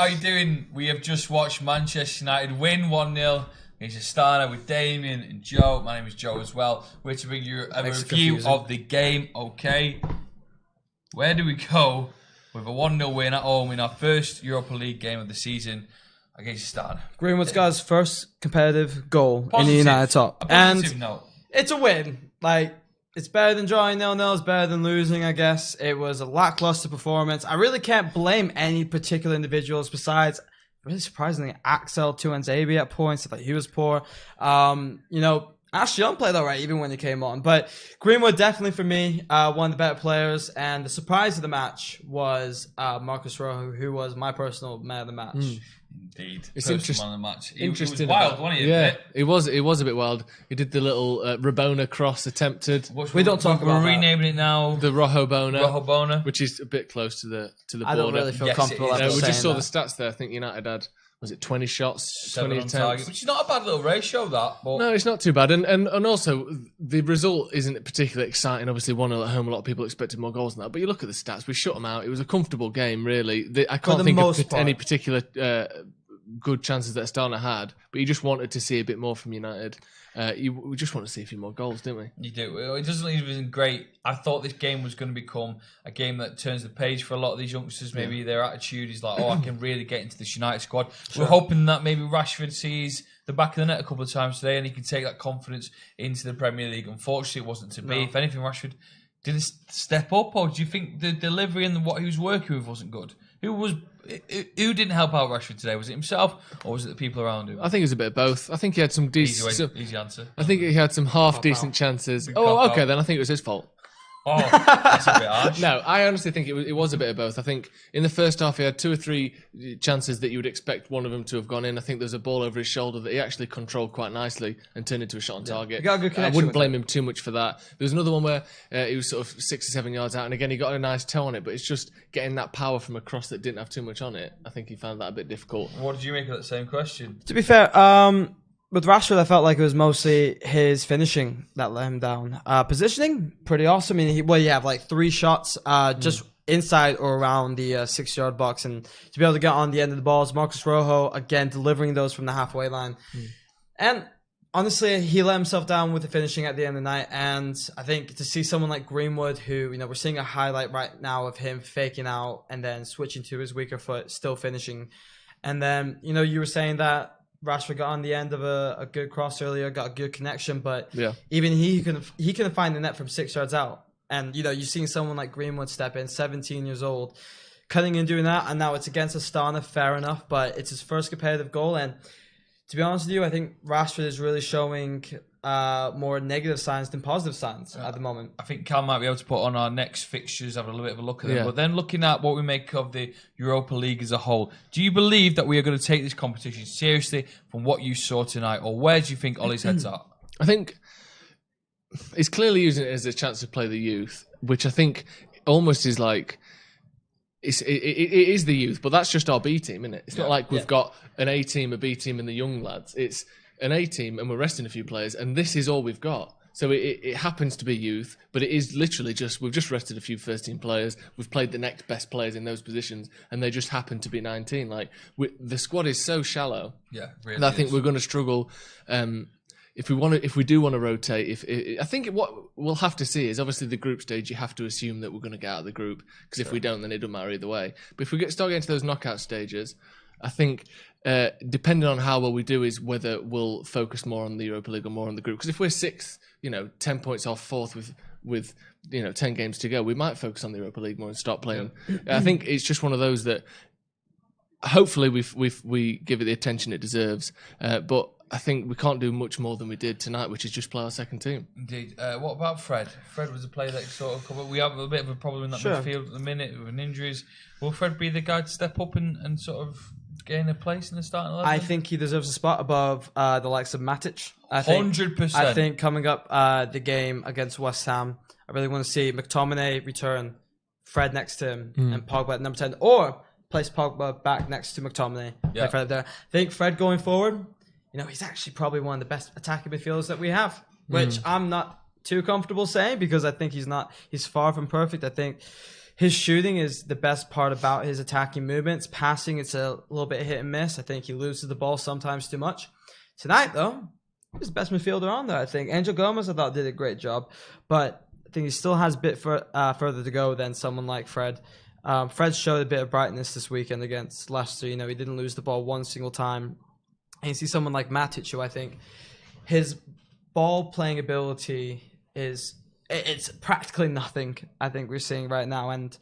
How you doing? We have just watched Manchester United win 1-0 against Astana with Damien and Joe. My name is Joe as well. We're to bring you a review of the game. Okay, where do we go with a 1-0 win at home in our first Europa League game of the season against Astana? Greenwood's got his first competitive goal in the United top. Note. It's a win. Like, it's better than drawing 0-0. It's better than losing, I guess. It was a lackluster performance. I really can't blame any particular individuals besides, really surprisingly, Axel Tuanzebe at points. I thought he was poor. Ashley Young played all right even when he came on. But Greenwood definitely, for me, one of the better players. And the surprise of the match was Marcus Rojo, who was my personal man of the match. Indeed. It's interesting. On the match. Interesting. It was wild, wasn't it? Yeah, it was a bit wild. He did the little Rabona cross attempted. We don't talk about that. We're renaming it now. The Rojo Bona, which is a bit close to the border. I don't really feel comfortable. We just saw the stats there. I think United had, was it 20 shots, 20 attempts, target, which is not a bad little ratio. That, but no, it's not too bad. And also the result isn't particularly exciting. Obviously, 1-0 at home. A lot of people expected more goals than that. But you look at the stats. We shut them out. It was a comfortable game, really. I can't think of any particular good chances that Astana had, but you just wanted to see a bit more from United. We just want to see a few more goals, didn't we? You do. It doesn't even great. I thought this game was going to become a game that turns the page for a lot of these youngsters. Maybe their attitude is like, I can really get into this United squad. Sure. We're hoping that maybe Rashford sees the back of the net a couple of times today and he can take that confidence into the Premier League. Unfortunately, it wasn't to be. If anything, Rashford didn't step up, or do you think the delivery and what he was working with wasn't good? Who didn't help out Rushford today? Was it himself or was it the people around him? I think it was a bit of both. I think he had some decent... Easy answer. I think he had some half-decent chances. Oh, okay, then I think it was his fault. Oh, that's a bit harsh. No, I honestly think it was a bit of both. I think in the first half he had 2 or 3 chances that you would expect one of them to have gone in. I think there was a ball over his shoulder that he actually controlled quite nicely and turned into a shot on target. He got a good connection. I wouldn't blame him too much for that. There was another one where he was sort of 6 or 7 yards out, and again he got a nice toe on it, but it's just getting that power from a cross that didn't have too much on it. I think he found that a bit difficult. What did you make of that same question? To be fair, with Rashford, I felt like it was mostly his finishing that let him down. Positioning, pretty awesome. I mean, you have like 3 shots just inside or around the 6-yard box, and to be able to get on the end of the balls. Marcus Rojo, again, delivering those from the halfway line. And honestly, he let himself down with the finishing at the end of the night. And I think to see someone like Greenwood, who, we're seeing a highlight right now of him faking out and then switching to his weaker foot, still finishing. And then, you were saying that Rashford got on the end of a good cross earlier, got a good connection, but even he couldn't find the net from 6 yards out. And you're seeing someone like Greenwood step in, 17 years old, cutting and doing that. And now it's against Astana, fair enough, but it's his first competitive goal. And to be honest with you, I think Rashford is really showing more negative signs than positive signs at the moment. I think Cal might be able to put on our next fixtures, have a little bit of a look at them. But then looking at what we make of the Europa League as a whole, do you believe that we are going to take this competition seriously from what you saw tonight, or where do you think Ollie's head's at? I think he's clearly using it as a chance to play the youth, which I think almost is like... It is the youth, but that's just our B team, isn't it? It's not like we've got an A team, a B team, and the young lads. It's an A team, and we're resting a few players, and this is all we've got. So it happens to be youth, but it is literally we've just rested a few first team players. We've played the next best players in those positions, and they just happen to be 19. The squad is so shallow. Yeah, really. And I think we're going to struggle. If we do want to rotate, I think what we'll have to see is obviously the group stage. You have to assume that we're going to get out of the group, because if we don't, then it doesn't matter either way. But if we start getting to those knockout stages, I think depending on how well we do is whether we'll focus more on the Europa League or more on the group. Because if we're 6th, 10 points off 4th with 10 games to go, we might focus on the Europa League more and start playing. I think it's just one of those that hopefully we give it the attention it deserves, but I think we can't do much more than we did tonight, which is just play our second team. Indeed. What about Fred? Fred was a player that sort of covered. We have a bit of a problem in that midfield at the minute with injuries. Will Fred be the guy to step up and sort of gain a place in the starting 11? I think he deserves a spot above the likes of Matic. 100%. I think coming up the game against West Ham, I really want to see McTominay return, Fred next to him, and Pogba at number 10, or place Pogba back next to McTominay. Yeah. Fred there. I think Fred going forward, he's actually probably one of the best attacking midfielders that we have, which I'm not too comfortable saying because I think he's far from perfect. I think his shooting is the best part about his attacking movements. Passing, it's a little bit hit and miss. I think he loses the ball sometimes too much. Tonight, though, he's the best midfielder on there, I think. Angel Gomez, I thought, did a great job. But I think he still has a bit further to go than someone like Fred. Fred showed a bit of brightness this weekend against Leicester. You know, he didn't lose the ball one single time. And you see someone like Matic, who I think his ball playing ability it's practically nothing, I think we're seeing right now. And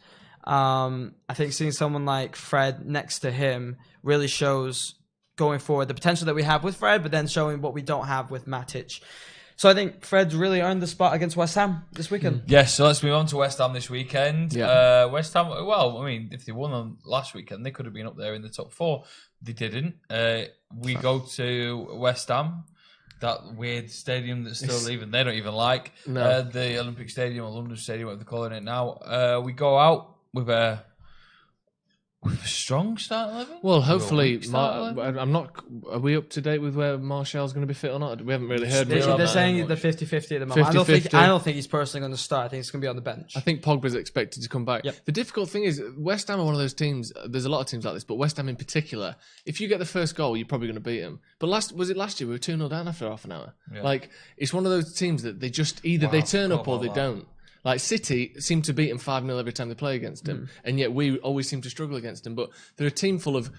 I think seeing someone like Fred next to him really shows going forward the potential that we have with Fred, but then showing what we don't have with Matic. So I think Fred's really earned the spot against West Ham this weekend. Yes, so let's move on to West Ham this weekend. Yeah. West Ham, well, I mean, if they won on last weekend, they could have been up there in the top 4. They didn't. We go to West Ham, that weird stadium that's still leaving. They don't even like the Olympic Stadium or London Stadium, whatever they're calling it now. We go out with a strong start 11. Well, hopefully, I'm not. Are we up to date with where Martial's going to be fit or not? We haven't really heard. They're saying the 50-50 at the moment. 50-50. I don't think he's personally going to start. I think he's going to be on the bench. I think Pogba's expected to come back. Yep. The difficult thing is West Ham are one of those teams. There's a lot of teams like this, but West Ham in particular. If you get the first goal, you're probably going to beat them. But last year we were 2-0 down after half an hour. Yeah. Like it's one of those teams that they just either they turn up or they don't. Like City seem to beat them 5-0 every time they play against them, and yet we always seem to struggle against them. But they're a team full of,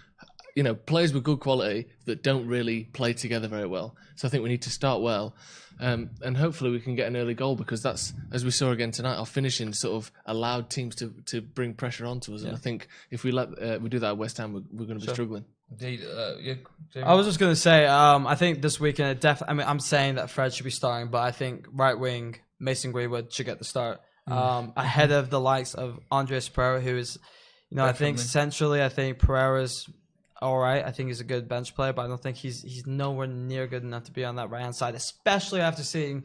players with good quality that don't really play together very well. So I think we need to start well, and hopefully we can get an early goal because that's, as we saw again tonight, our finishing sort of allowed teams to bring pressure onto us. Yeah. And I think if we do that at West Ham, we're going to be struggling. Indeed, I was just going to say, I think this weekend, I'm saying that Fred should be starting, but I think right wing Mason Greenwood should get the start ahead of the likes of Andres Pereira, who is, I think centrally, I think Pereira's all right. I think he's a good bench player, but I don't think he's nowhere near good enough to be on that right hand side, especially after seeing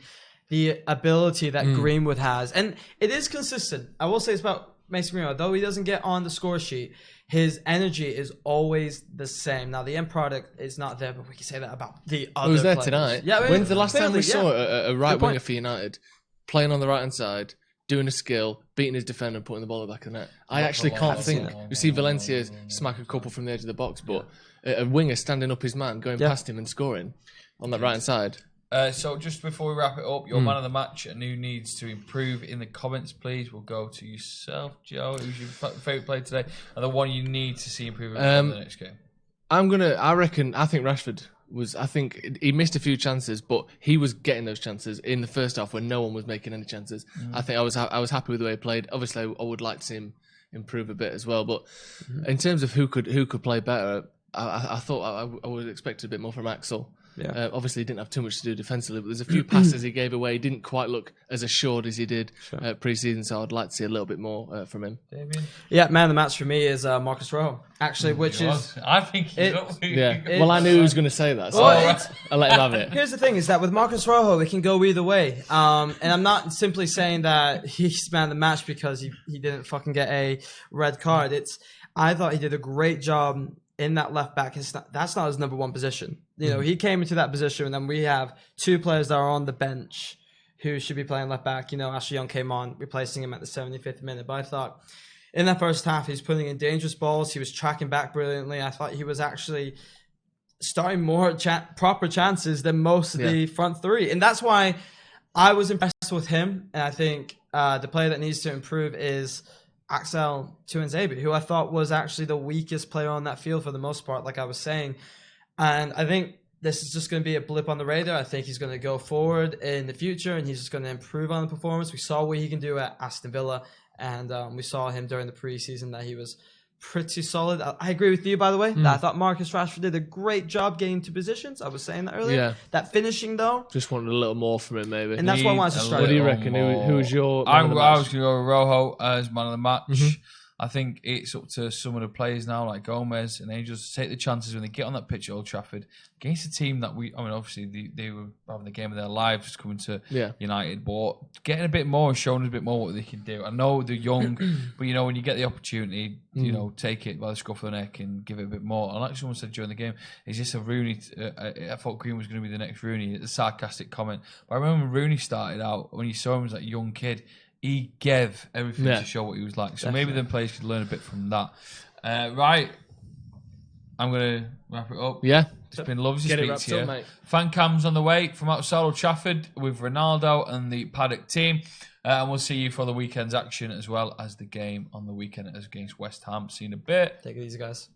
the ability that Greenwood has, and it is consistent. I will say it's about Mason Greenwood, though he doesn't get on the score sheet. His energy is always the same. Now, the end product is not there, but we can say that about the other was there players. tonight. Yeah, when's the last time we saw a right winger for United playing on the right-hand side, doing a skill, beating his defender and putting the ball in the back of the net? I actually can't think. We see Valencia smack a couple from the edge of the box, but a winger standing up his man, going past him and scoring on that right-hand side. So just before we wrap it up, your man of the match and who needs to improve in the comments, please. We'll go to yourself, Joe. Who's your favourite player today? And the one you need to see improve in the next game? I think Rashford I think he missed a few chances, but he was getting those chances in the first half when no one was making any chances. I think I was happy with the way he played. Obviously, I would like to see him improve a bit as well. But in terms of who could play better, I thought I would expect a bit more from Axel. Yeah. Obviously, he didn't have too much to do defensively, but there's a few passes he gave away. He didn't quite look as assured as he did pre-season, so I'd like to see a little bit more from him. Damien? Yeah, man of the match for me is Marcus Rojo, actually, which is... I think he's well, I knew he was going to say that, so I'll let him have it. Here's the thing, is that with Marcus Rojo, it can go either way. And I'm not simply saying that he's man of the match because he didn't fucking get a red card. I thought he did a great job in that left back. That's not his number one position. He came into that position, and then we have two players that are on the bench who should be playing left back. Ashley Young came on, replacing him at the 75th minute. But I thought in that first half, he was putting in dangerous balls. He was tracking back brilliantly. I thought he was actually starting more proper chances than most of the front three. And that's why I was impressed with him. And I think the player that needs to improve is Axel Tuanzebe, who I thought was actually the weakest player on that field for the most part, like I was saying. And I think this is just going to be a blip on the radar. I think he's going to go forward in the future, and he's just going to improve on the performance. We saw what he can do at Aston Villa, and we saw him during the preseason that he was pretty solid. I agree with you, by the way. That I thought Marcus Rashford did a great job getting to positions. I was saying that earlier. Yeah. That finishing, though. Just wanted a little more from him, maybe. And that's why I wanted to strike. What do you reckon? Who's your I was going to go with Rojo as man of the match. I think it's up to some of the players now, like Gomez and Angels, to take the chances when they get on that pitch at Old Trafford against a team that obviously they were having the game of their lives just coming to United, but getting a bit more and showing us a bit more what they can do. I know they're young, but when you get the opportunity, take it by the scruff of the neck and give it a bit more. And like someone said during the game, is this a Rooney? I thought Green was going to be the next Rooney. It's a sarcastic comment. But I remember when Rooney started out, when you saw him as that young kid, he gave everything to show what he was like. So maybe the players could learn a bit from that. Right. I'm going to wrap it up. Yeah. It's been lovely to speak to you. Mate. Fan cams on the way from outside Old Trafford with Ronaldo and the Paddock team. And we'll see you for the weekend's action as well as the game on the weekend against West Ham. See you in a bit. Take it easy, guys.